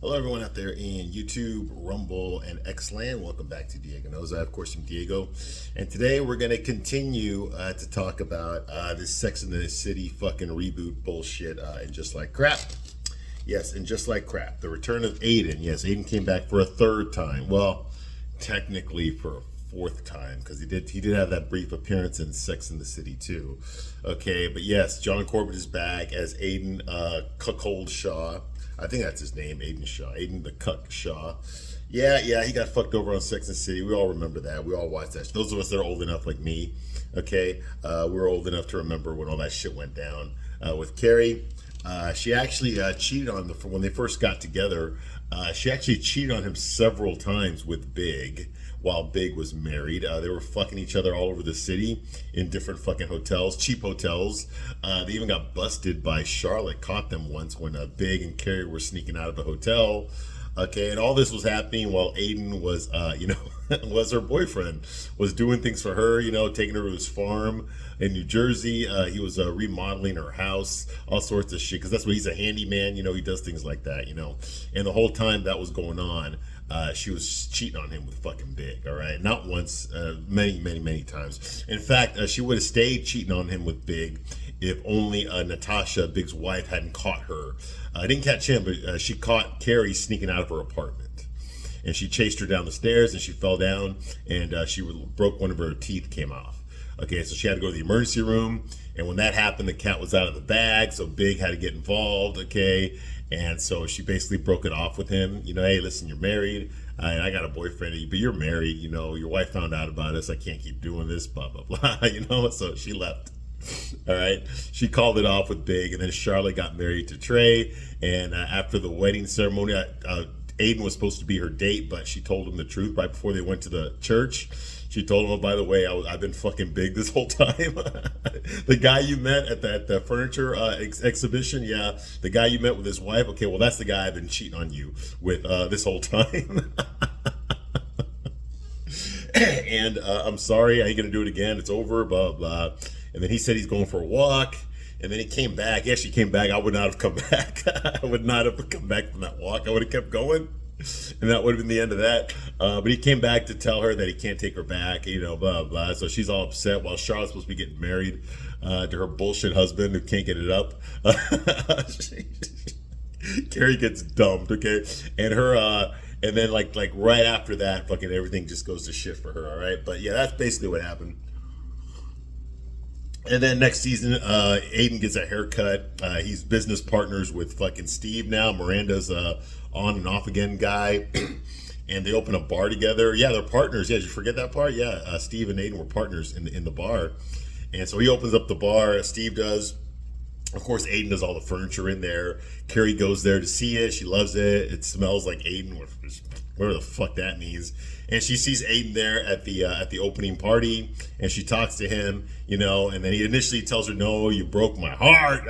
Hello, everyone out there in YouTube, Rumble, and Xland. Welcome back to Diego Knows. I, of course, am Diego. And today we're going to continue to talk about this Sex and the City fucking reboot bullshit and Just Like Crap. Yes, and Just Like Crap. The return of Aiden. Yes, Aiden came back for a third time. Well, technically for a fourth time, because he did have that brief appearance in Sex and the City too. Okay, but yes, John Corbett is back as Aiden Cuckold Shaw. I think that's his name, Aiden Shaw. Aiden the Cuck Shaw. Yeah, he got fucked over on Sex and the City. We all remember that. We all watched that. Those of us that are old enough like me, okay, we're old enough to remember when all that shit went down with Carrie. She actually cheated on when they first got together. She actually cheated on him several times with Big while Big was married. They were fucking each other all over the city in different fucking hotels, cheap hotels. They even got busted by Charlotte, caught them once when Big and Carrie were sneaking out of the hotel. Okay, and all this was happening while Aiden was, was her boyfriend, was doing things for her, taking her to his farm in New Jersey. He was remodeling her house, all sorts of shit, because that's what he's a handyman, he does things like that, And the whole time that was going on, she was cheating on him with fucking Big, all right? Not once, many times. In fact, she would have stayed cheating on him with Big if only Natasha, Big's wife, hadn't caught her. Didn't catch him, but she caught Carrie sneaking out of her apartment. And she chased her down the stairs, and she fell down, and she broke one of her teeth, came off. Okay, so she had to go to the emergency room, and when that happened, the cat was out of the bag, so Big had to get involved, okay? And so she basically broke it off with him. Hey, listen, you're married, and I got a boyfriend, but you're married, your wife found out about us, I can't keep doing this, blah, blah, blah, so she left. All right, she called it off with Big, and then Charlotte got married to Trey, and after the wedding ceremony, Aiden was supposed to be her date, but she told him the truth right before they went to the church. She told him, oh, by the way, I've been fucking Big this whole time. The guy you met at the furniture exhibition, yeah, the guy you met with his wife, okay, well, that's the guy I've been cheating on you with this whole time. And I'm sorry, I ain't gonna do it again, it's over, blah, blah. And then he said he's going for a walk, and then he came back. He actually came back. I would not have come back. I would not have come back from that walk. I would have kept going, and that would have been the end of that. But he came back to tell her that he can't take her back, blah, blah. So she's all upset while Charlotte's supposed to be getting married to her bullshit husband who can't get it up. Carrie gets dumped, okay? And her, and then like right after that, fucking everything just goes to shit for her, all right? But yeah, that's basically what happened. And then next season, Aiden gets a haircut. He's business partners with fucking Steve now. Miranda's on and off again guy. And they open a bar together. Yeah, they're partners. Yeah, did you forget that part? Yeah, Steve and Aiden were partners in the bar. And so he opens up the bar, Steve does. Of course, Aiden does all the furniture in there. Carrie goes there to see it. She loves it. It smells like Aiden, whatever the fuck that means. And she sees Aiden there at the opening party, and she talks to him, and then he initially tells her, no, you broke my heart,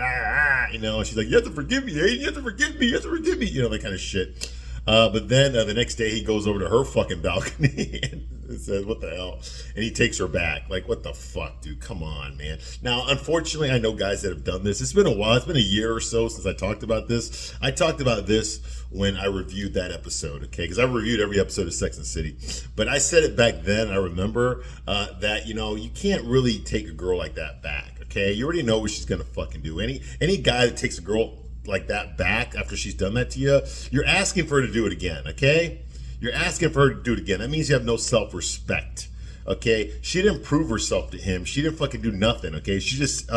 and she's like, you have to forgive me, Aiden, you have to forgive me, that kind of shit. But then the next day he goes over to her fucking balcony and says, what the hell? And he takes her back. Like, what the fuck, dude? Come on, man. Now, unfortunately, I know guys that have done this. It's been a while. It's been a year or so since I talked about this. I talked about this when I reviewed that episode, okay? Because I reviewed every episode of Sex and the City. But I said it back then, I remember, that, you can't really take a girl like that back, okay? You already know what she's going to fucking do. Any guy that takes a girl like that back after she's done that to you, you're asking for her to do it again, okay? You're asking for her to do it again. That means you have no self-respect, okay? She didn't prove herself to him. She didn't fucking do nothing, okay? She just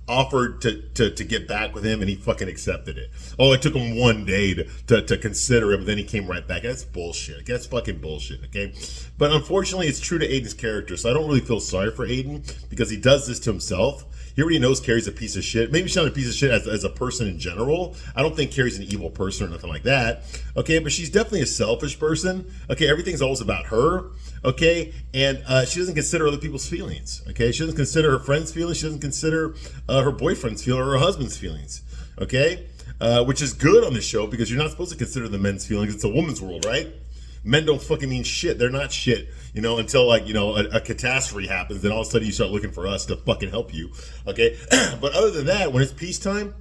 offered to get back with him, and he fucking accepted it. Oh, it took him one day to consider it, but then he came right back. That's bullshit. That's fucking bullshit, okay? But unfortunately, it's true to Aiden's character, so I don't really feel sorry for Aiden because he does this to himself. He already knows Carrie's a piece of shit. Maybe she's not a piece of shit as a person in general. I don't think Carrie's an evil person or nothing like that. Okay, but she's definitely a selfish person. Okay, everything's always about her. Okay, and she doesn't consider other people's feelings. Okay, she doesn't consider her friends' feelings. She doesn't consider her boyfriend's feelings or her husband's feelings. Okay, which is good on this show because you're not supposed to consider the men's feelings. It's a woman's world, right? Men don't fucking mean shit. They're not shit, until a catastrophe happens. Then all of a sudden you start looking for us to fucking help you. Okay. But other than that, when it's peacetime,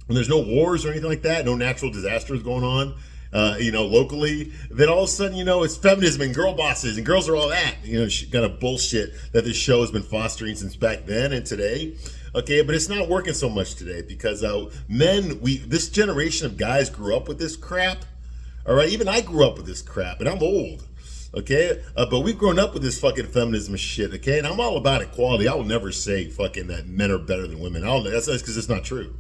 when there's no wars or anything like that, no natural disasters going on, locally, then all of a sudden, it's feminism and girl bosses and girls are all that, kind of bullshit that this show has been fostering since back then and today. Okay, but it's not working so much today because this generation of guys grew up with this crap. All right, even I grew up with this crap, and I'm old. Okay, but we've grown up with this fucking feminism shit. Okay, and I'm all about equality. I will never say fucking that men are better than women. That's because it's not true.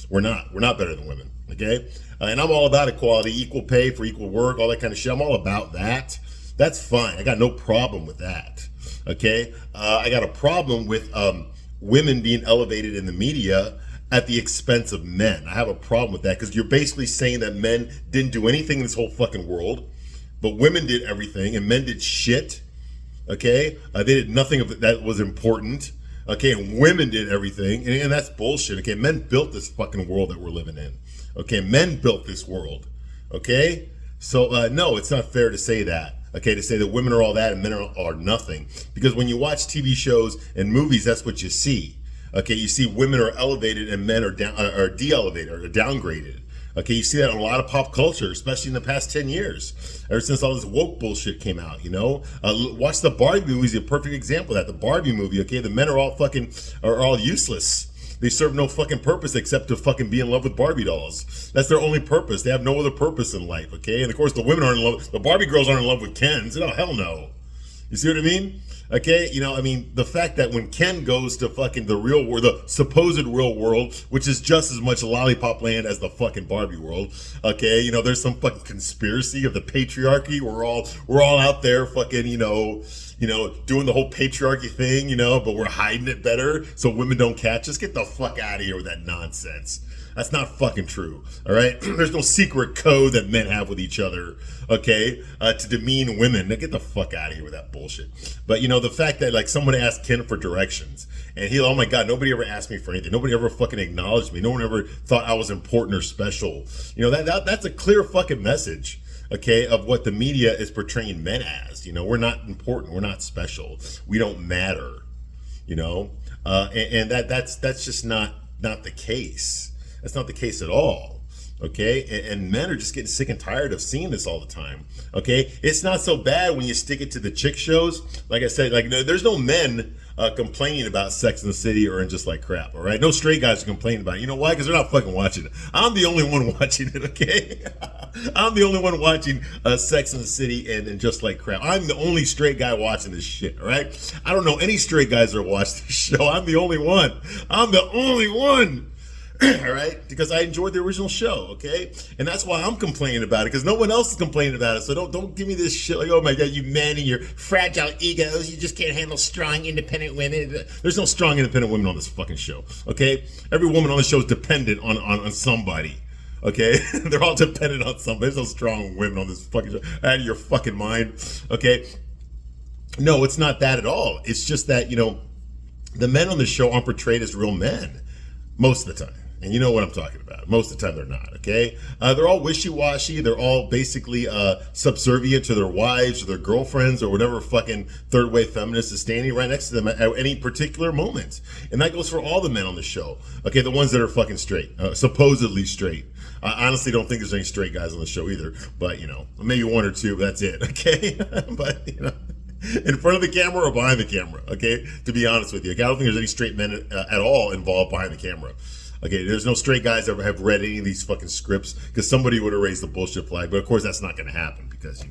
We're not better than women. Okay, and I'm all about equality, equal pay for equal work, all that kind of shit. I'm all about that. That's fine. I got no problem with that. Okay, I got a problem with women being elevated in the media at the expense of men. I have a problem with that because you're basically saying that men didn't do anything in this whole fucking world, but women did everything and men did shit. Okay, they did nothing of that was important. Okay, and women did everything, and that's bullshit. Okay, men built this fucking world that we're living in. Okay, men built this world. Okay, so no, it's not fair to say that. Okay, to say that women are all that and men are nothing. Because when you watch TV shows and movies, that's what you see. Okay, you see women are elevated and men are de-elevated or downgraded. Okay, you see that in a lot of pop culture, especially in the past 10 years, ever since all this woke bullshit came out, Watch the Barbie movie is a perfect example of that. The Barbie movie, okay, the men are all useless. They serve no fucking purpose except to fucking be in love with Barbie dolls. That's their only purpose. They have no other purpose in life, okay? And of course, the women aren't in love. The Barbie girls aren't in love with Kens. No, hell no. You see what I mean? Okay, the fact that when Ken goes to fucking the real world, the supposed real world, which is just as much lollipop land as the fucking Barbie world, okay, there's some fucking conspiracy of the patriarchy. We're all out there fucking, doing the whole patriarchy thing, but we're hiding it better so women don't catch us. Get the fuck out of here with that nonsense. That's not fucking true, all right? There's no secret code that men have with each other, okay, to demean women. Now get the fuck out of here with that bullshit. But, the fact that, like, someone asked Ken for directions, and oh my God, nobody ever asked me for anything. Nobody ever fucking acknowledged me. No one ever thought I was important or special. That's a clear fucking message, okay, of what the media is portraying men as. We're not important. We're not special. We don't matter, and that's just not the case. That's not the case at all, okay? And men are just getting sick and tired of seeing this all the time, okay? It's not so bad when you stick it to the chick shows. Like I said, there's no men complaining about Sex in the City or in Just Like Crap, all right? No straight guys are complaining about it. You know why? Because they're not fucking watching it. I'm the only one watching it, okay? I'm the only one watching Sex in the City and Just Like Crap. I'm the only straight guy watching this shit, all right? I don't know any straight guys that watch this show. I'm the only one. I'm the only one. All right, because I enjoyed the original show, okay, and that's why I'm complaining about it because no one else is complaining about it. So don't give me this shit like, oh my God, you men and your fragile egos, you just can't handle strong, independent women. There's no strong, independent women on this fucking show, okay? Every woman on the show is dependent on somebody, okay? They're all dependent on somebody. There's no strong women on this fucking show. Out of your fucking mind, okay? No, it's not that at all. It's just that the men on the show aren't portrayed as real men most of the time. And you know what I'm talking about. Most of the time they're not, okay? They're all wishy-washy. They're all basically subservient to their wives or their girlfriends or whatever fucking third-wave feminist is standing right next to them at any particular moment. And that goes for all the men on the show, okay? The ones that are fucking straight, supposedly straight. I honestly don't think there's any straight guys on the show either. But, maybe one or two, but that's it, okay? But, in front of the camera or behind the camera, okay? To be honest with you. Okay? I don't think there's any straight men at all involved behind the camera. Okay, there's no straight guys that have read any of these fucking scripts because somebody would have raised the bullshit flag. But of course, that's not going to happen because,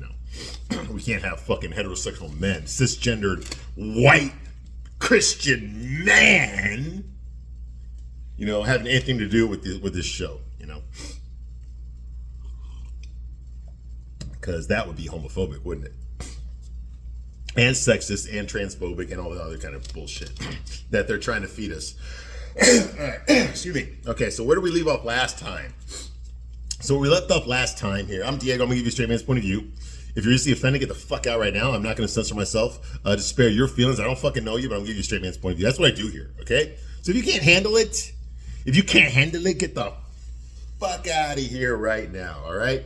we can't have fucking heterosexual men, cisgendered, white, Christian man, having anything to do with this show, Because that would be homophobic, wouldn't it? And sexist and transphobic and all the other kind of bullshit that they're trying to feed us. Excuse me. Okay, so where did we leave off last time? So we left off last time here. I'm Diego. I'm going to give you a straight man's point of view. If you're easily offended, get the fuck out right now. I'm not going to censor myself to spare your feelings. I don't fucking know you, but I'm going to give you a straight man's point of view. That's what I do here, okay? So if you can't handle it, get the fuck out of here right now, all right?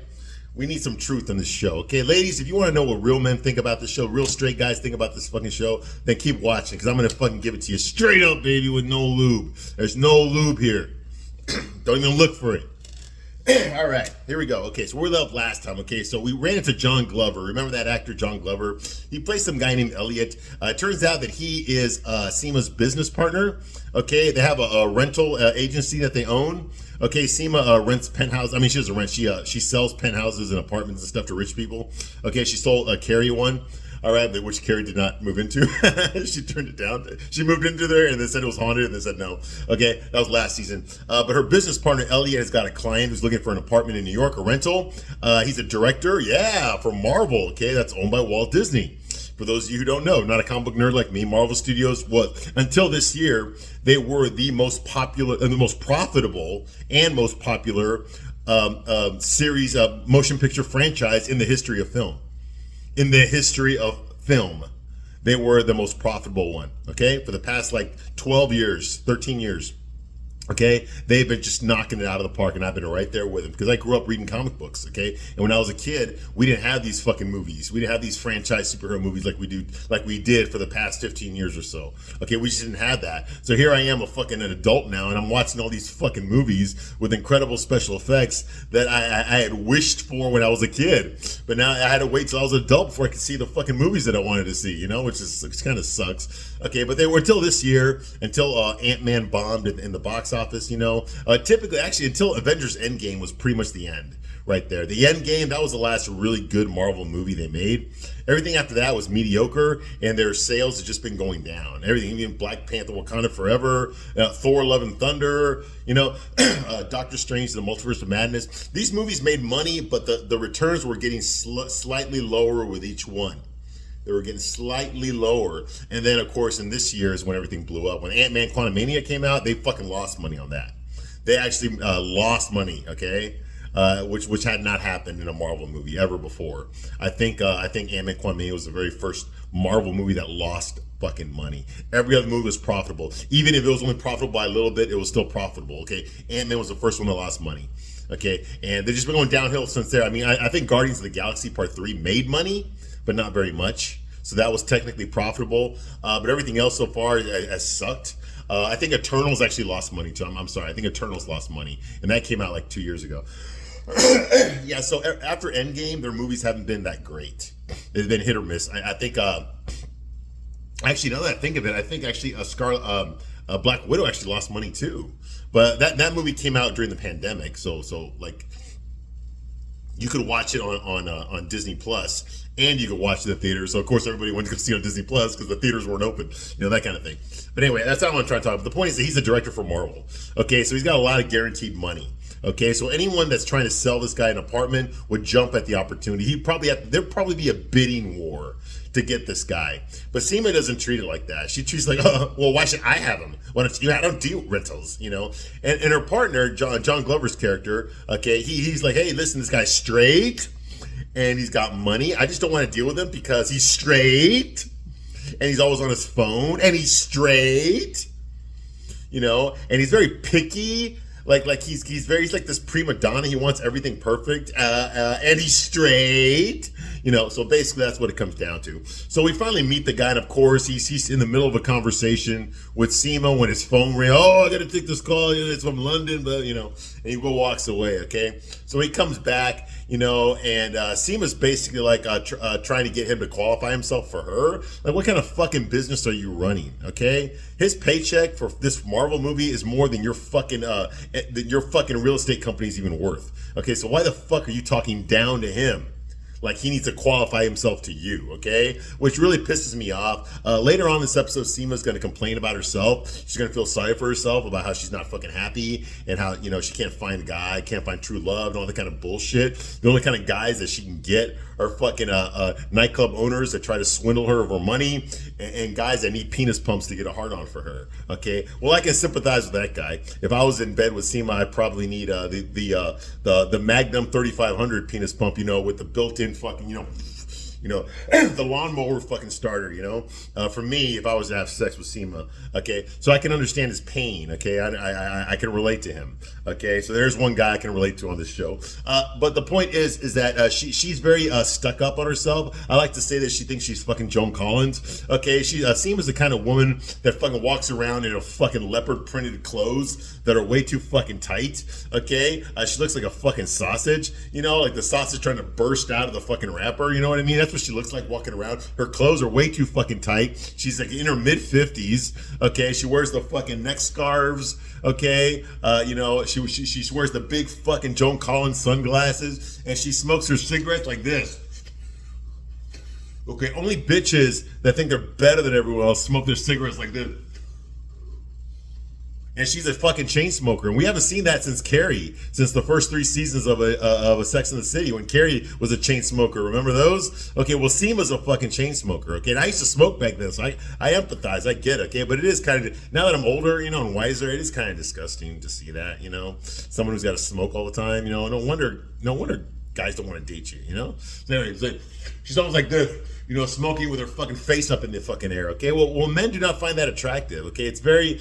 We need some truth on this show, okay? Ladies, if you want to know what real men think about this show, real straight guys think about this fucking show, then keep watching, because I'm going to fucking give it to you straight up, baby, with no lube. There's no lube here. Don't even look for it. All right, here we go. Okay, so we left last time. Okay, so we ran into John Glover. Remember that actor, John Glover? He plays some guy named Elliot. It turns out that he is Seema's business partner. Okay, they have a rental agency that they own. Okay, Seema rents penthouse. I mean, she doesn't rent. She sells penthouses and apartments and stuff to rich people. Okay, she sold Carrie one. All right, which Carrie did not move into. She turned it down. She moved into there and they said it was haunted and they said no. Okay, that was last season. But her business partner, Elliot, has got a client who's looking for an apartment in New York, a rental. He's a director, for Marvel. Okay, that's owned by Walt Disney. For those of you who don't know, not a comic book nerd like me, Marvel Studios was, until this year, they were the most popular and the most profitable and most popular series of motion picture franchise in the history of film. In the history of film, they were the most profitable one, okay? For the past 12 years, 13 years, okay? They've been just knocking it out of the park, and I've been right there with them because I grew up reading comic books, okay? And when I was a kid, we didn't have these fucking movies. We didn't have these franchise superhero movies like we did for the past 15 years or so, okay? We just didn't have that. So here I am, an adult now, and I'm watching all these fucking movies with incredible special effects that I had wished for when I was a kid. But now I had to wait till I was an adult before I could see the fucking movies that I wanted to see, which kind of sucks. Okay, but they were until this year, until Ant-Man bombed in the box office, typically, actually, until Avengers Endgame was pretty much the end right there. The Endgame, that was the last really good Marvel movie they made. Everything after that was mediocre, and their sales have just been going down. Everything, even Black Panther, Wakanda Forever, Thor, Love and Thunder, Doctor Strange, The Multiverse of Madness. These movies made money, but the returns were getting slightly lower with each one. They were getting slightly lower. And then, of course, in this year is when everything blew up. When Ant-Man Quantumania came out, they fucking lost money on that. They actually lost money, okay? Which had not happened in a Marvel movie ever before. I think Ant-Man Quantumania was the very first Marvel movie that lost fucking money. Every other movie was profitable. Even if it was only profitable by a little bit, it was still profitable, okay? Ant-Man was the first one that lost money. Okay, and they've just been going downhill since there. I mean, I think Guardians of the Galaxy Part 3 made money, but not very much. So that was technically profitable. But everything else so far has sucked. I think Eternals actually lost money too. I'm sorry. I think Eternals lost money. And that came out 2 years ago. Yeah, so after Endgame, their movies haven't been that great. They've been hit or miss. I think, actually, now that I think of it, I think actually Black Widow actually lost money too. But that movie came out during the pandemic. So you could watch it on Disney Plus, and you could watch it at the theaters. So of course everybody went to go see it on Disney Plus because the theaters weren't open, that kind of thing. But anyway, that's not what I'm trying to talk about. The point is that he's a director for Marvel. Okay, so he's got a lot of guaranteed money. Okay, so anyone that's trying to sell this guy an apartment would jump at the opportunity. There'd probably be a bidding war to get this guy. But Seema doesn't treat it like that. She treats it like, oh, well, why should I have him? Why don't you? I don't do rentals, And her partner, John Glover's character, okay, he's like, hey, listen, this guy's straight and he's got money. I just don't want to deal with him because he's straight and he's always on his phone and he's straight, and he's very picky. He's like this prima donna. He wants everything perfect, and he's straight. So basically that's what it comes down to. So we finally meet the guy, and of course he's in the middle of a conversation with Seema when his phone rings. Oh, I got to take this call. It's from London, but and he walks away. Okay, so he comes back, and Seema's basically trying to get him to qualify himself for her. Like, what kind of fucking business are you running? Okay, his paycheck for this Marvel movie is more than your fucking real estate company's even worth. Okay, so why the fuck are you talking down to him? Like he needs to qualify himself to you, okay? Which really pisses me off. Later on in this episode, Seema's going to complain about herself. She's going to feel sorry for herself about how she's not fucking happy and how, she can't find a guy, can't find true love and all that kind of bullshit. The only kind of guys that she can get are fucking nightclub owners that try to swindle her of her money and guys that need penis pumps to get a hard on for her, okay? Well, I can sympathize with that guy. If I was in bed with Seema, I'd probably need the Magnum 3500 penis pump, with the built-in fucking, the lawnmower fucking starter, for me, if I was to have sex with Seema, okay, so I can understand his pain, okay, I can relate to him, Okay, so there's one guy I can relate to on this show. But the point is that she's very stuck up on herself. I like to say that she thinks she's fucking Joan Collins. Okay, she seems the kind of woman that fucking walks around in a fucking leopard printed clothes that are way too fucking tight. Okay, she looks like a fucking sausage. You know, like the sausage trying to burst out of the fucking wrapper. You know what I mean? That's what she looks like walking around. Her clothes are way too fucking tight. She's like in her mid 50s. Okay, she wears the fucking neck scarves. Okay, you know, she wears the big fucking Joan Collins sunglasses, and she smokes her cigarettes like this. Okay, only bitches that think they're better than everyone else smoke their cigarettes like this. And she's a fucking chain smoker, and we haven't seen that since Carrie, since the first 3 seasons of a Sex and the City, when Carrie was a chain smoker. Remember those? Okay, well, Seema's a fucking chain smoker. Okay, and I used to smoke back then, so I empathize, I get it. Okay, but it is kind of, now that I'm older, you know, and wiser, it is kind of disgusting to see that. You know, someone who's got to smoke all the time. You know, no wonder guys don't want to date you. You know. So anyways, like, she's almost like this. You know, smoking with her fucking face up in the fucking air. Okay, well, men do not find that attractive. Okay, it's very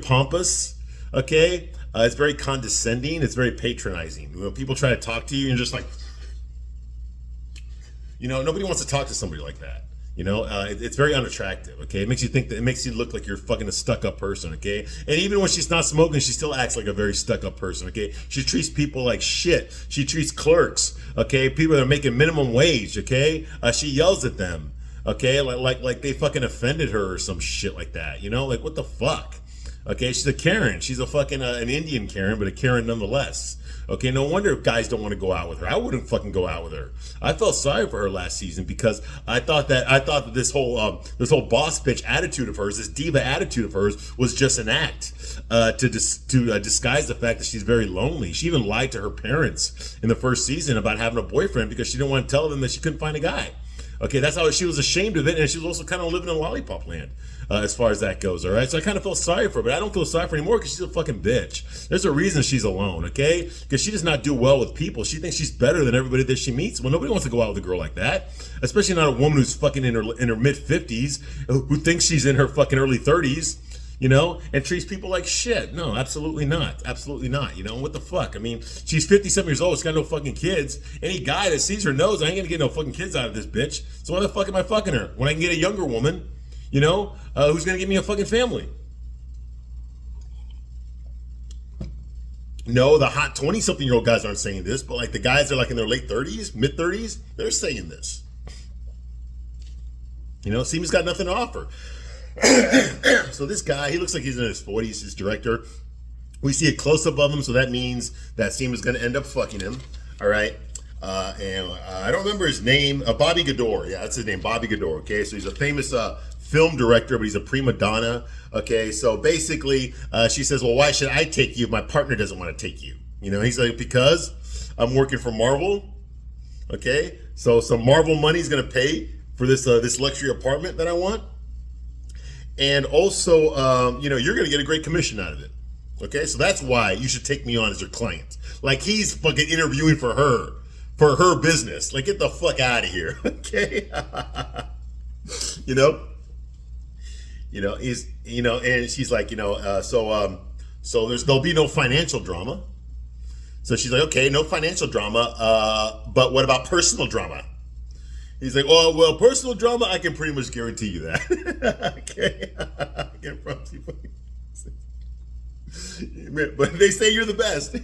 pompous. Okay, it's very condescending. It's very patronizing. You know, people try to talk to you and just like, you know, nobody wants to talk to somebody like that. You know, it's very unattractive. Okay, it makes you think that, it makes you look like you're fucking a stuck-up person. Okay, and even when she's not smoking, she still acts like a very stuck-up person. Okay, she treats people like shit. She treats clerks. Okay, people that are making minimum wage. Okay, she yells at them. Okay, like they fucking offended her or some shit like that. You know, like what the fuck? Okay, she's a Karen. She's a fucking an Indian Karen, but a Karen nonetheless. Okay, no wonder guys don't want to go out with her. I wouldn't fucking go out with her. I felt sorry for her last season because I thought that this whole boss bitch attitude of hers, this diva attitude of hers, was just an act to disguise the fact that she's very lonely. She even lied to her parents in the first season about having a boyfriend because she didn't want to tell them that she couldn't find a guy. Okay, that's how she was ashamed of it, and she was also kind of living in lollipop land as far as that goes, all right? So I kind of felt sorry for her, but I don't feel sorry for her anymore because she's a fucking bitch. There's a reason she's alone, okay? Because she does not do well with people. She thinks she's better than everybody that she meets. Well, nobody wants to go out with a girl like that, especially not a woman who's fucking in her mid-50s, who thinks she's in her fucking early 30s. You know, and treats people like shit. No, absolutely not. Absolutely not. You know, what the fuck? I mean, she's 57 years old. She's got no fucking kids. Any guy that sees her knows I ain't gonna get no fucking kids out of this bitch. So why the fuck am I fucking her? When I can get a younger woman, you know, who's gonna give me a fucking family? No, the hot 20-something-year-old guys aren't saying this, but like the guys that are like in their late 30s, mid-30s, they're saying this. You know, Seema's got nothing to offer. So this guy, he looks like he's in his 40s, his director. We see a close-up of him, so that means that Seema's going to end up fucking him. All right. And I don't remember his name. Bobby Gador. Yeah, that's his name, Bobby Gador. Okay, so he's a famous film director, but he's a prima donna. Okay, so basically, she says, well, why should I take you if my partner doesn't want to take you? You know, he's like, because I'm working for Marvel. Okay, so some Marvel money is going to pay for this luxury apartment that I want. And also, you know, you're going to get a great commission out of it. Okay, so that's why you should take me on as your client. Like he's fucking interviewing for her business. Like, get the fuck out of here. Okay, you know, he's, you know, and she's like, you know, so there'll be no financial drama. So she's like, okay, no financial drama, but what about personal drama? He's like, oh, well, personal drama, I can pretty much guarantee you that. Okay. I can promise you. But they say you're the best.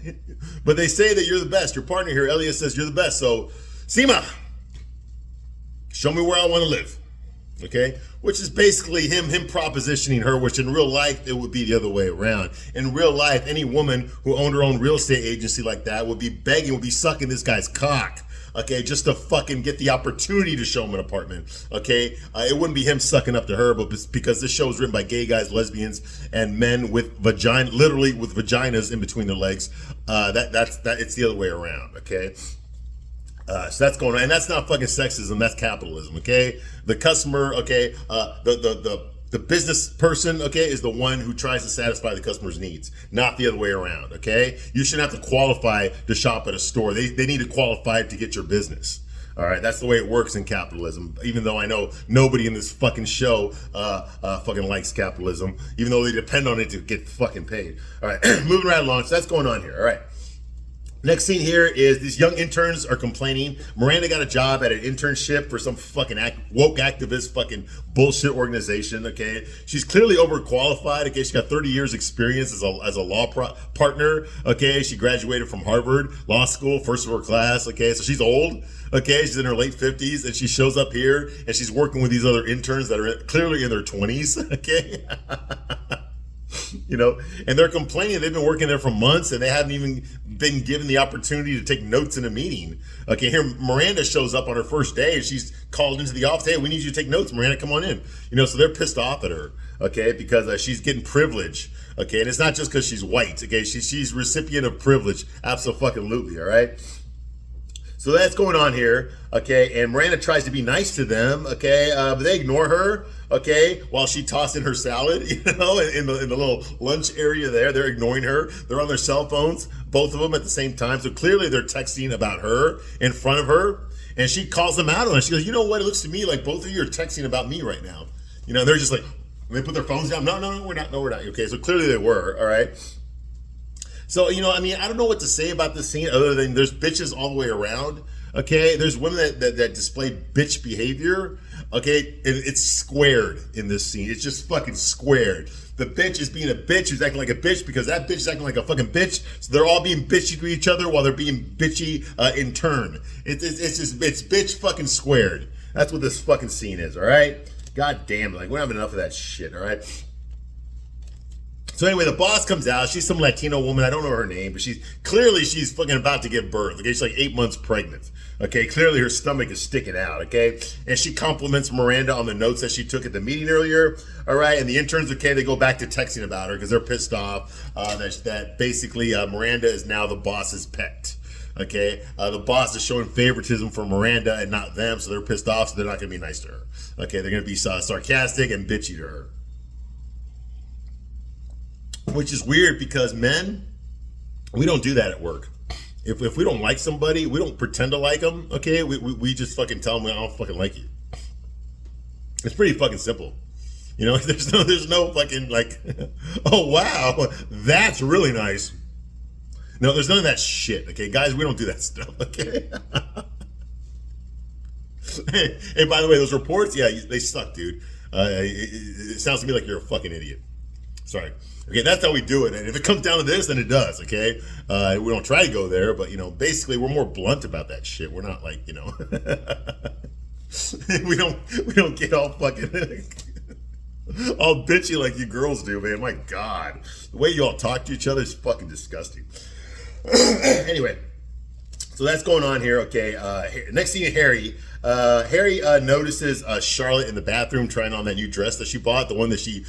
But they say that you're the best. Your partner here, Elliot, says you're the best. So, Seema, show me where I want to live. Okay? Which is basically him propositioning her, which in real life, it would be the other way around. In real life, any woman who owned her own real estate agency like that would be sucking this guy's cock. Okay, just to fucking get the opportunity to show him an apartment. Okay, it wouldn't be him sucking up to her, but because this show is written by gay guys, lesbians, and men with literally with vaginas in between their legs. It's the other way around. Okay, so that's going on, and that's not fucking sexism. That's capitalism. Okay, the customer. Okay, the business person, okay, is the one who tries to satisfy the customer's needs, not the other way around, okay? You shouldn't have to qualify to shop at a store. They need to qualify to get your business, All right, that's the way it works in capitalism. Even though I know nobody in this fucking show fucking likes capitalism, even though they depend on it to get fucking paid. All right, moving right along. So that's going on here. All right. Next scene here is these young interns are complaining. Miranda got a job at an internship for some fucking woke activist fucking bullshit organization, okay? She's clearly overqualified, okay? She got 30 years experience as a law partner, okay? She graduated from Harvard Law School, first of her class, okay? So she's old, okay? She's in her late 50s, and she shows up here, and she's working with these other interns that are clearly in their 20s, okay? You know, and they're complaining they've been working there for months and they haven't even been given the opportunity to take notes in a meeting. Okay, here Miranda shows up on her first day and she's called into the office. Hey, we need you to take notes, Miranda, come on in. You know, so they're pissed off at her, okay, because she's getting privilege. Okay, and it's not just because she's white. Okay, she's recipient of privilege, absolutely. All right. So that's going on here, okay, and Miranda tries to be nice to them, okay, but they ignore her, okay, while she tosses in her salad, you know, in the little lunch area there. They're ignoring her. They're on their cell phones, both of them at the same time. So clearly they're texting about her in front of her, and she calls them out on it. She goes, you know what, it looks to me like both of you are texting about me right now. You know, they're just like, they put their phones down. No, we're not. Okay, so clearly they were, all right. So, you know, I mean, I don't know what to say about this scene other than there's bitches all the way around, okay? There's women that display bitch behavior, okay? It's squared in this scene. It's just fucking squared. The bitch is being a bitch who's acting like a bitch because that bitch is acting like a fucking bitch. So they're all being bitchy to each other while they're being bitchy in turn. It's bitch fucking squared. That's what this fucking scene is, all right? God damn, like, we don't have enough of that shit, all right? So anyway, the boss comes out. She's some Latino woman. I don't know her name, but she's fucking about to give birth. Okay, she's like 8 months pregnant. Okay, clearly her stomach is sticking out. Okay, and she compliments Miranda on the notes that she took at the meeting earlier. All right, and the interns, okay, they go back to texting about her because they're pissed off that basically Miranda is now the boss's pet. Okay, the boss is showing favoritism for Miranda and not them, so they're pissed off. So they're not going to be nice to her. Okay, they're going to be sarcastic and bitchy to her. Which is weird because men, we don't do that at work. If we don't like somebody, we don't pretend to like them, okay? We just fucking tell them, I don't fucking like you. It's pretty fucking simple. You know, there's no fucking like, oh wow, that's really nice. No, there's none of that shit, okay? Guys, we don't do that stuff, okay? Hey, by the way, those reports, yeah, they suck, dude. It sounds to me like you're a fucking idiot. Sorry. Okay, that's how we do it. And if it comes down to this, then it does, okay? We don't try to go there, but, you know, basically we're more blunt about that shit. We're not like, you know, we don't get all fucking all bitchy like you girls do, man. My God. The way you all talk to each other is fucking disgusting. Anyway. So that's going on here, okay. Next scene, Harry. Harry notices Charlotte in the bathroom trying on that new dress that she bought, the one that she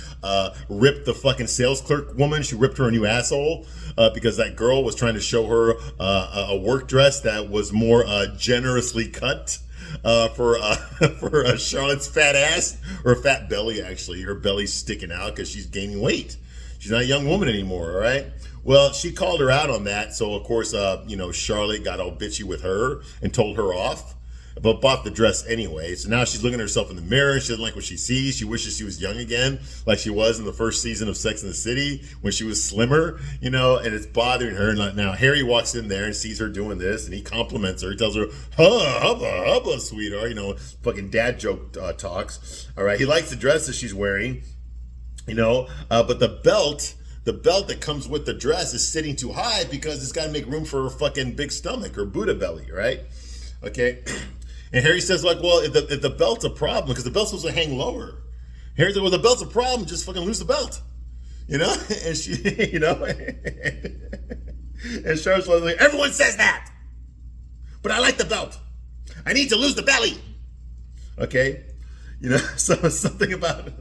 ripped the fucking sales clerk woman. She ripped her a new asshole because that girl was trying to show her a work dress that was more generously cut for Charlotte's fat ass, or fat belly, actually. Her belly's sticking out because she's gaining weight. She's not a young woman anymore, all right? Well, she called her out on that, so of course, you know, Charlotte got all bitchy with her and told her off, but bought the dress anyway. So now she's looking at herself in the mirror and she doesn't like what she sees. She wishes she was young again, like she was in the first season of Sex and the City when she was slimmer, you know, and it's bothering her. Now Harry walks in there and sees her doing this and he compliments her. He tells her, hubba, sweetheart, you know, fucking dad joke talks. All right, he likes the dress that she's wearing, you know, but the belt that comes with the dress is sitting too high because it's got to make room for her fucking big stomach, her Buddha belly, right? Okay. And Harry says, like, well, if the belt's a problem, because the belt's supposed to hang lower. Harry said, well, the belt's a problem, just fucking lose the belt. You know? And she, you know, and Charlotte's like, everyone says that. But I like the belt. I need to lose the belly. Okay? You know, so something about it.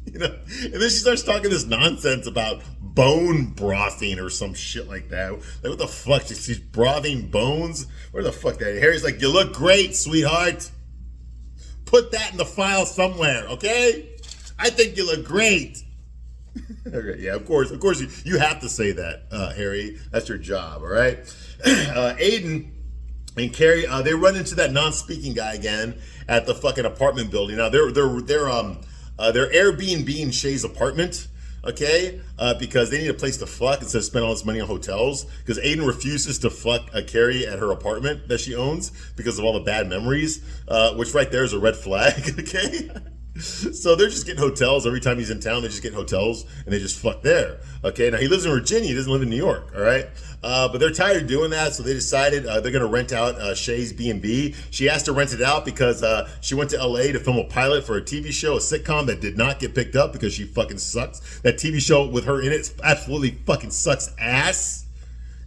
You know, and then she starts talking this nonsense about bone brothing or some shit like that. Like, what the fuck? She's brothing bones? Where the fuck that? Harry's like, you look great, sweetheart. Put that in the file somewhere, okay? I think you look great. Okay, yeah, of course, you have to say that, Harry. That's your job, all right? Aiden and Carrie, they run into that non-speaking guy again at the fucking apartment building. Now they're Airbnb-ing Shay's apartment, okay? Because they need a place to fuck instead of spend all this money on hotels. Because Aiden refuses to fuck Carrie at her apartment that she owns because of all the bad memories, which right there is a red flag, okay? So they're just getting hotels every time he's in town. They just get hotels and they just fuck there. Okay, now he lives in Virginia. He doesn't live in New York. All right, but they're tired of doing that, so they decided they're going to rent out Shay's B&B. She asked to rent it out because she went to LA to film a pilot for a TV show, a sitcom that did not get picked up because she fucking sucks. That TV show with her in it absolutely fucking sucks ass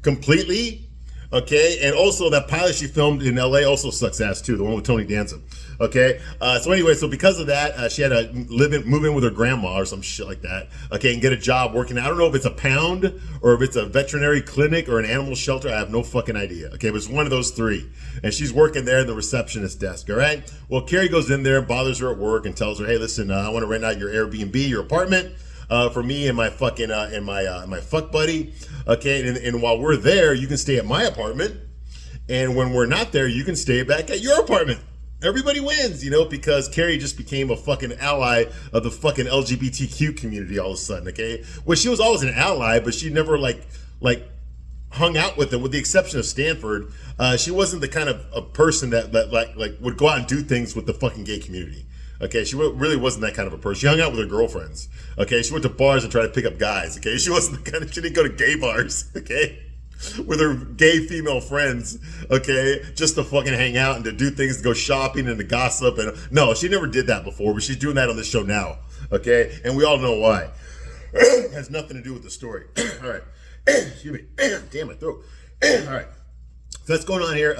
completely. Okay, and also that pilot she filmed in LA also sucks ass too, the one with Tony Danza. Okay, so anyway, so because of that, she had to move in with her grandma or some shit like that. Okay, and get a job working. I don't know if it's a pound or if it's a veterinary clinic or an animal shelter. I have no fucking idea. Okay, but it's one of those three, and she's working there in the receptionist desk. All right. Well, Carrie goes in there, bothers her at work, and tells her, "Hey, listen, I want to rent out your Airbnb, your apartment." For me and my fucking and my fuck buddy, okay, and while we're there, you can stay at my apartment, and when we're not there, you can stay back at your apartment. Everybody wins, you know, because Carrie just became a fucking ally of the fucking LGBTQ community all of a sudden, okay? Well, she was always an ally, but she never like hung out with them, with the exception of Stanford. She wasn't the kind of a person that like would go out and do things with the fucking gay community. Okay, she really wasn't that kind of a person. She hung out with her girlfriends. Okay, she went to bars and tried to pick up guys. Okay, she wasn't the kind of, she didn't go to gay bars. Okay, with her gay female friends. Okay, just to fucking hang out and to do things, to go shopping and to gossip. And no, she never did that before, but she's doing that on this show now. Okay, and we all know why. It has nothing to do with the story. All right, excuse me. Damn my throat. All right, so that's going on here.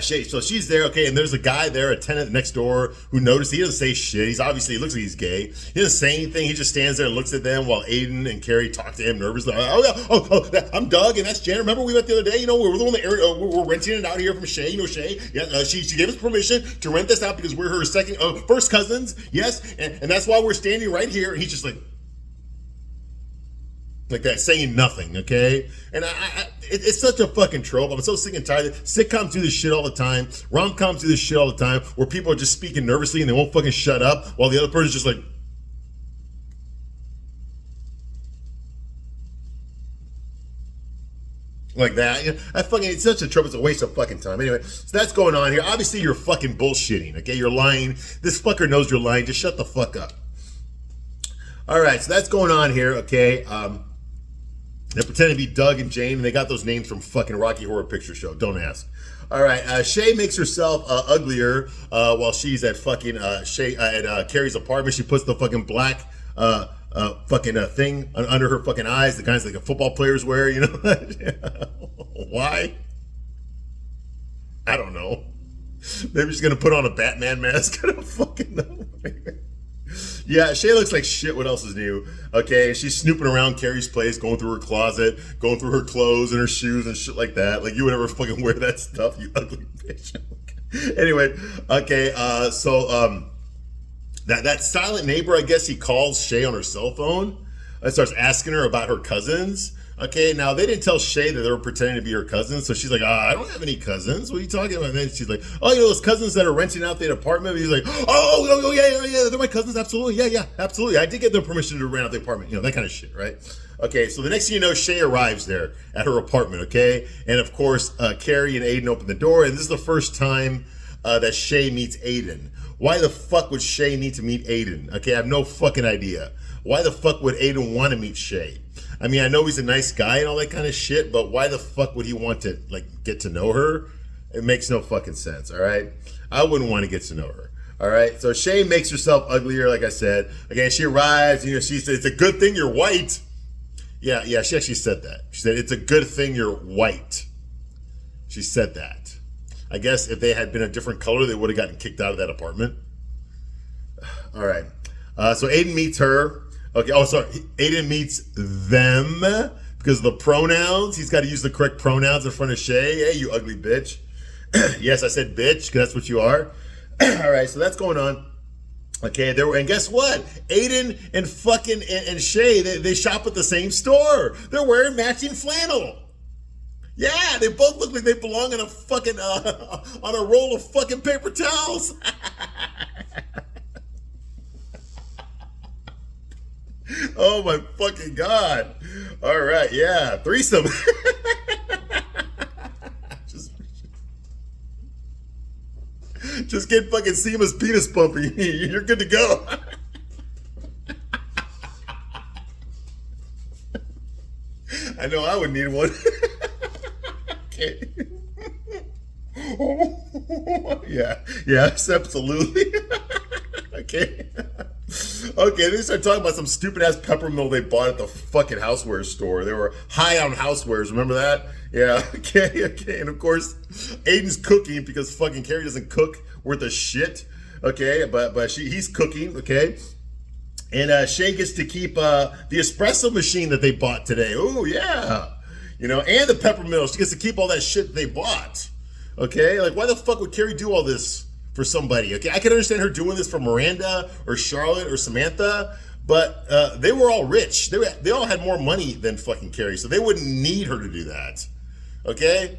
Shay, so she's there, okay, and there's a guy there, a tenant next door, who noticed. He doesn't say shit. He looks like he's gay. He doesn't say anything. He just stands there and looks at them while Aiden and Carrie talk to him nervously. I'm Doug, and that's Jan. Remember we met the other day? You know, we were the one that we're renting it out here from Shay. You know, Shay. Yeah, she gave us permission to rent this out because we're her first cousins. Yes, and that's why we're standing right here. And he's just like that, saying nothing, okay? And it's such a fucking trope. I'm so sick and tired. Sitcoms do this shit all the time. Rom-coms do this shit all the time, where people are just speaking nervously and they won't fucking shut up, while the other person's just like that. You know, it's such a trope. It's a waste of fucking time. Anyway, so that's going on here. Obviously, you're fucking bullshitting, okay? You're lying. This fucker knows you're lying. Just shut the fuck up. All right, so that's going on here, okay? They pretend to be Doug and Jane, and they got those names from fucking Rocky Horror Picture Show. Don't ask. All right, Shay makes herself uglier while she's at fucking Carrie's apartment. She puts the fucking black thing under her fucking eyes, the kinds like football players wear. You know why? I don't know. Maybe she's gonna put on a Batman mask. I don't fucking know. Yeah, Shay looks like shit. What else is new? Okay, she's snooping around Carrie's place, going through her closet, going through her clothes and her shoes and shit like that. Like, you would never fucking wear that stuff, you ugly bitch. Anyway, okay, so that silent neighbor, I guess he calls Shay on her cell phone and starts asking her about her cousins. Okay, now they didn't tell Shay that they were pretending to be her cousins, so she's like, I don't have any cousins. What are you talking about? And then she's like, oh, you know those cousins that are renting out the apartment? And he's like, oh, yeah, they're my cousins, absolutely, yeah, absolutely. I did get their permission to rent out the apartment, you know, that kind of shit, right? Okay, so the next thing you know, Shay arrives there at her apartment, okay? And of course, Carrie and Aiden open the door, and this is the first time that Shay meets Aiden. Why the fuck would Shay need to meet Aiden? Okay, I have no fucking idea. Why the fuck would Aiden want to meet Shay? I mean, I know he's a nice guy and all that kind of shit, but why the fuck would he want to, like, get to know her? It makes no fucking sense, all right? I wouldn't want to get to know her, all right? So Shay makes herself uglier, like I said. Again, she arrives, you know, she says, it's a good thing you're white. Yeah, she actually said that. She said, it's a good thing you're white. She said that. I guess if they had been a different color, they would have gotten kicked out of that apartment. All right. So Aiden meets her. Okay, Aiden meets them because of the pronouns. He's got to use the correct pronouns in front of Shay. Hey, you ugly bitch. Yes, I said bitch because that's what you are. All right, so that's going on. Okay, and guess what? Aiden and fucking and Shay, they shop at the same store. They're wearing matching flannel. Yeah, they both look like they belong on a fucking on a roll of fucking paper towels. Oh my fucking god! All right, yeah, threesome. just get fucking Seema's penis pumping. You're good to go. I know I would need one. Okay. Yes, absolutely. Okay. Okay, they started talking about some stupid ass peppermill they bought at the fucking houseware store. They were high on housewares, remember that? Yeah, okay. And of course, Aiden's cooking because fucking Carrie doesn't cook worth a shit. Okay, but he's cooking, okay? And Shay gets to keep the espresso machine that they bought today. Oh, yeah. You know, and the peppermill. She gets to keep all that shit that they bought. Okay? Like, why the fuck would Carrie do all this for somebody? Okay, I can understand her doing this for Miranda or Charlotte or Samantha, but they were all rich. They all had more money than fucking Carrie, so they wouldn't need her to do that. Okay?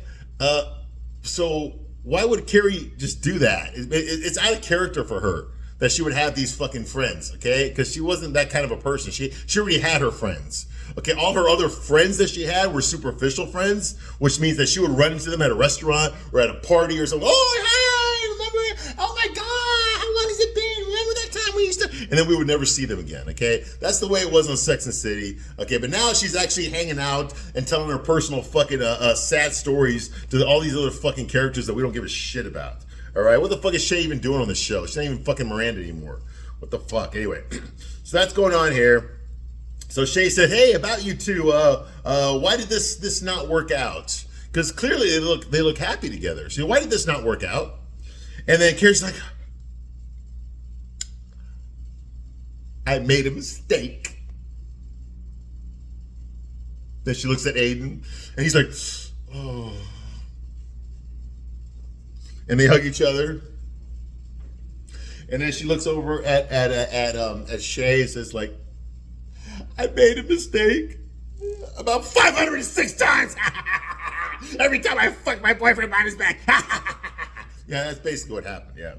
So why would Carrie just do that? It's out of character for her that she would have these fucking friends, okay? Because she wasn't that kind of a person. She already had her friends. Okay, all her other friends that she had were superficial friends, which means that she would run into them at a restaurant or at a party or something. Oh, hi, remember? Oh my God, how long has it been? Remember that time we used to? And then we would never see them again, okay? That's the way it was on Sex and the City, okay? But now she's actually hanging out and telling her personal fucking sad stories to all these other fucking characters that we don't give a shit about. All right, what the fuck is Shay even doing on the show? She's not even fucking Miranda anymore. What the fuck? Anyway, so that's going on here. So Shay said, "Hey, about you two, why did this not work out? Because clearly they look happy together. So why did this not work out?" And then Carrie's like, "I made a mistake." Then she looks at Aiden, and he's like, "Oh." And they hug each other. And then she looks over at Shay and says, like, "I made a mistake about 506 times. Every time I fuck my boyfriend behind his back." Yeah, that's basically what happened, yeah.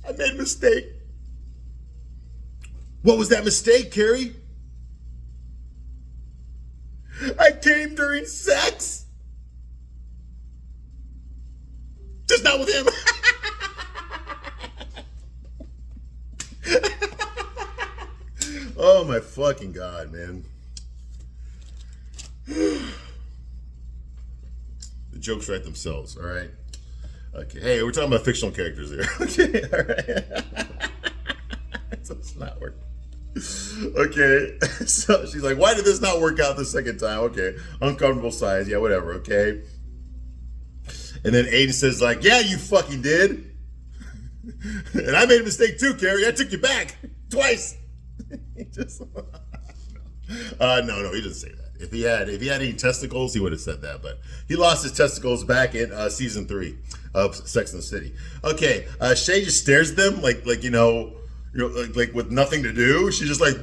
"I made a mistake." "What was that mistake, Carrie?" "I came during sex. Just not with him." Oh my fucking God, man. The jokes write themselves, all right? Okay, hey, we're talking about fictional characters here. Okay, all right. So it's not working. Okay, so she's like, "Why did this not work out the second time?" Okay, uncomfortable size, yeah, whatever, okay? And then Aiden says, like, "Yeah, you fucking did." "And I made a mistake too, Carrie. I took you back twice." He just, no, he doesn't say that. If he had any testicles, he would have said that. But he lost his testicles back in season 3 of Sex and the City. Okay, Shay just stares at them like like with nothing to do. She's just like,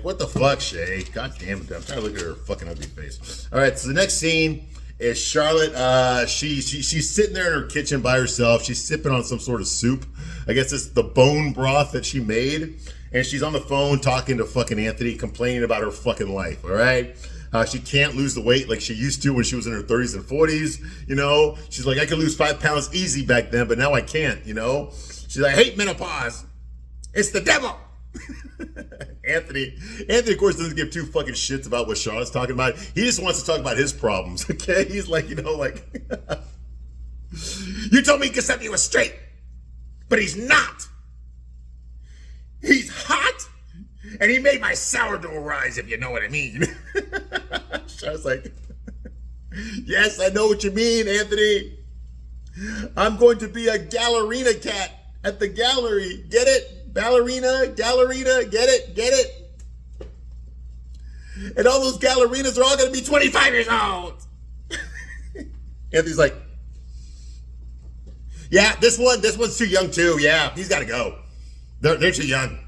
what the fuck, Shay? God damn it! I'm trying to look at her fucking ugly face. All right, so the next scene is Charlotte. She's sitting there in her kitchen by herself. She's sipping on some sort of soup. I guess it's the bone broth that she made. And she's on the phone talking to fucking Anthony, complaining about her fucking life, all right? She can't lose the weight like she used to when she was in her 30s and 40s, you know? She's like, "I could lose 5 pounds easy back then, but now I can't, you know?" She's like, "I hate menopause. It's the devil." Anthony, of course, doesn't give 2 fucking shits about what Charlotte's talking about. He just wants to talk about his problems, okay? He's like, "You told me Giuseppe was straight, but he's not. He's hot, and he made my sourdough rise, if you know what I mean." Charlotte's like, "Yes, I know what you mean, Anthony. I'm going to be a gallerina cat at the gallery. Get it? Ballerina, gallerina, get it? And all those gallerinas are all going to be 25 years old." Anthony's like, "Yeah, this one's too young too. Yeah, he's got to go. They're too young.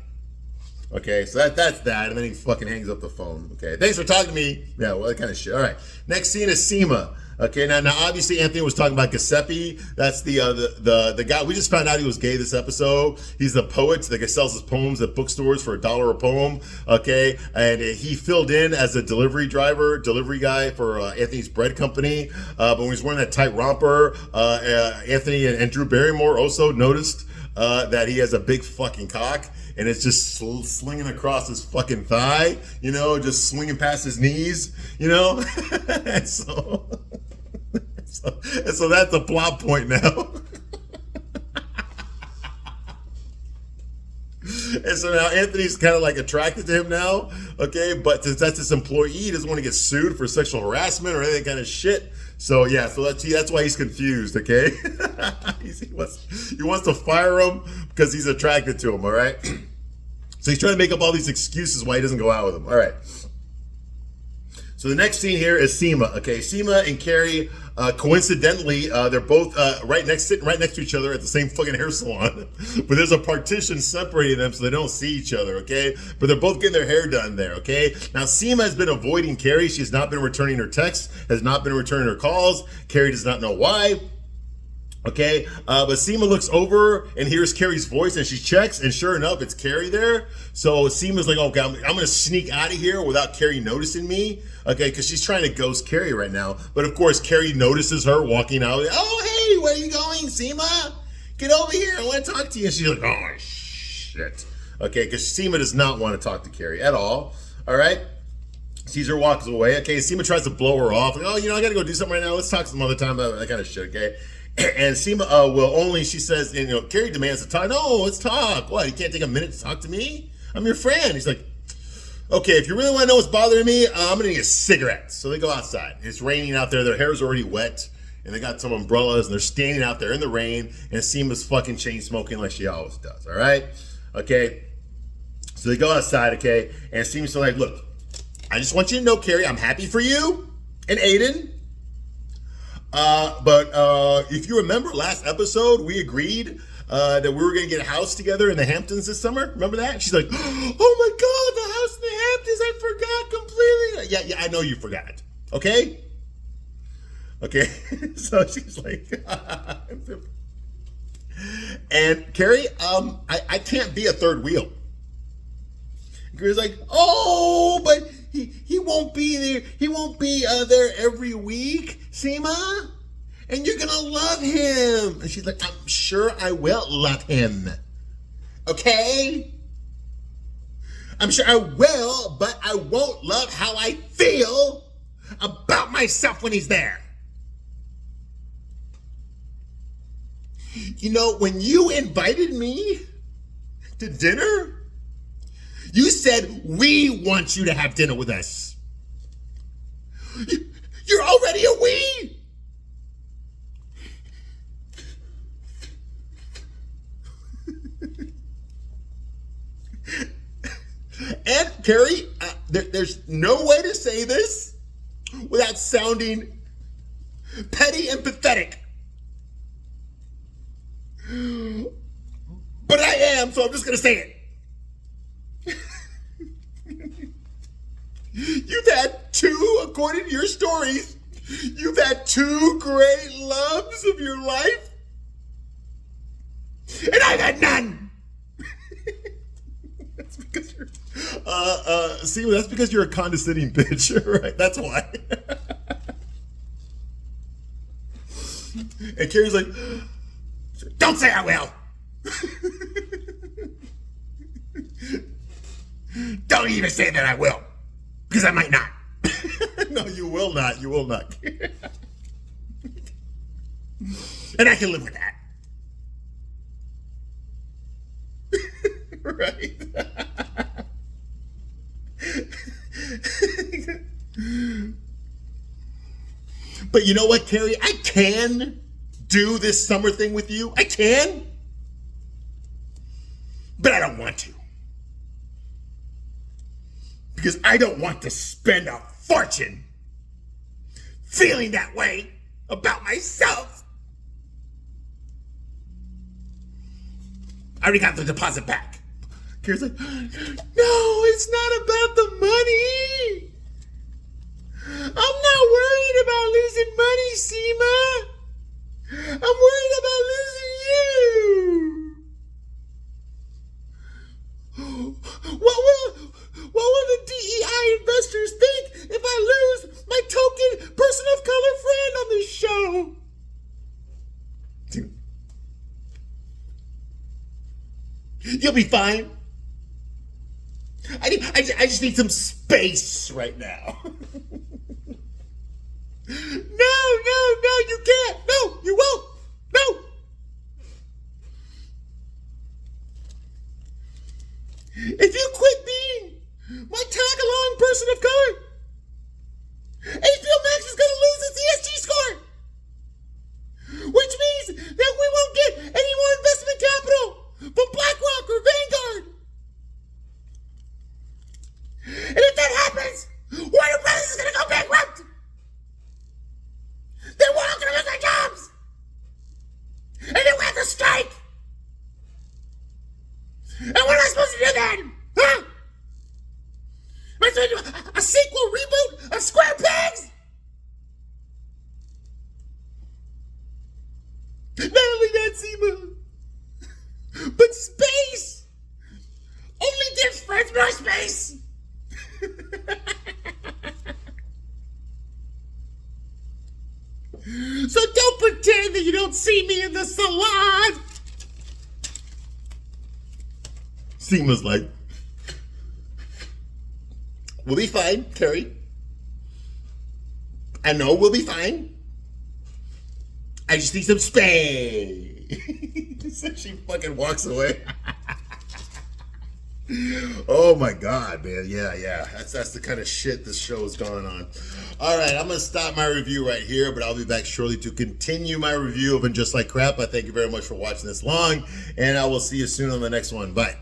Okay, so that's that, and then he fucking hangs up the phone. Okay, thanks for talking to me. Yeah, well, that kind of shit. All right, next scene is Seema. Okay, now obviously Anthony was talking about Giuseppe. That's the guy. We just found out he was gay this episode. He's the poet that sells his poems at bookstores for $1 a poem. Okay, and he filled in as a delivery guy for Anthony's bread company. But when he was wearing that tight romper, Anthony and Drew Barrymore also noticed that he has a big fucking cock. And it's just slinging across his fucking thigh, just swinging past his knees, and so that's a plot point now. And so now Anthony's kind of like attracted to him now, okay? But since that's his employee, he doesn't want to get sued for sexual harassment or any kind of shit. So yeah, so that's why he's confused, okay? he wants to fire him because he's attracted to him, all right? So he's trying to make up all these excuses why he doesn't go out with him. All right. So the next scene here is Seema. Okay, Seema and Carrie, coincidentally, they're both sitting right next to each other at the same fucking hair salon. But there's a partition separating them so they don't see each other, okay? But they're both getting their hair done there, okay? Now, Seema has been avoiding Carrie. She's not been returning her texts, has not been returning her calls. Carrie does not know why. Okay, but Seema looks over and hears Carrie's voice and she checks, and sure enough, it's Carrie there. So Seema's like, okay, I'm going to sneak out of here without Carrie noticing me. Okay, because she's trying to ghost Carrie right now. But of course, Carrie notices her walking out. Oh, hey, where are you going, Seema? Get over here. I want to talk to you. And she's like, oh, shit. Okay, because Seema does not want to talk to Carrie at all. All right. Sees her walks away. Okay, Seema tries to blow her off. Like, oh, I got to go do something right now. Let's talk some other time about that kind of shit, okay? And Seema she says, Carrie demands to talk. No, let's talk. What, you can't take a minute to talk to me? I'm your friend. He's like, okay, if you really want to know what's bothering me, I'm going to need a cigarette. So they go outside. It's raining out there. Their hair's already wet. And they got some umbrellas, and they're standing out there in the rain. And Seema's fucking chain smoking like she always does, all right? Okay? So they go outside, okay? And Seema's like, look, I just want you to know, Carrie, I'm happy for you and Aiden. But if you remember last episode, we agreed that we were going to get a house together in the Hamptons this summer. Remember that? She's like, oh my God, the house in the Hamptons, I forgot completely. Yeah, I know you forgot. Okay? Okay. So she's like, and Carrie, I can't be a third wheel. Carrie's like, oh, but he won't be there. He won't be there every week, Seema. And you're going to love him. And she's like, I'm sure I will love him. Okay? I'm sure I will, but I won't love how I feel about myself when he's there. When you invited me to dinner, you said, we want you to have dinner with us. You're already a we. And Carrie, there's no way to say this without sounding petty and pathetic. But I am, so I'm just going to say it. You've had two, according to your stories, you've had two great loves of your life, and I've had none. That's because you're, that's because you're a condescending bitch, right? That's why. And Carrie's like, don't say I will. Don't even say that I will. Because I might not. No, you will not. You will not. And I can live with that. Right? But you know what, Carrie? I can do this summer thing with you. I can. But I don't want to. Because I don't want to spend a fortune feeling that way about myself. I already got the deposit back. Kira's like, no, it's not about the money. I'm not worried about losing money, Seema. I'm worried about losing you. What will the DEI investors think if I lose my token person of color friend on this show? You'll be fine. I just need some space right now. No, you can't. No, you won't. No. If you quit being my tag-along person of color, HBO Max is going to lose its ESG score, which means that we won't get any more investment capital from BlackRock or Vanguard. And if that happens, Warner Brothers is going to go bankrupt. Then we're all going to lose our jobs. And then we have to strike. And what am I supposed to do then? Huh? Am I supposed to do a sequel reboot of Square Pegs? Not only that, Seema, but space. Only gives friends more space. So don't pretend that you don't see me in the salon. Seema's like, we'll be fine, Carrie. I know we'll be fine. I just need some space. So she fucking walks away. Oh my God, man. Yeah. That's the kind of shit this show is going on. All right, I'm going to stop my review right here, but I'll be back shortly to continue my review of And Just Like Crap. I thank you very much for watching this long, and I will see you soon on the next one. Bye.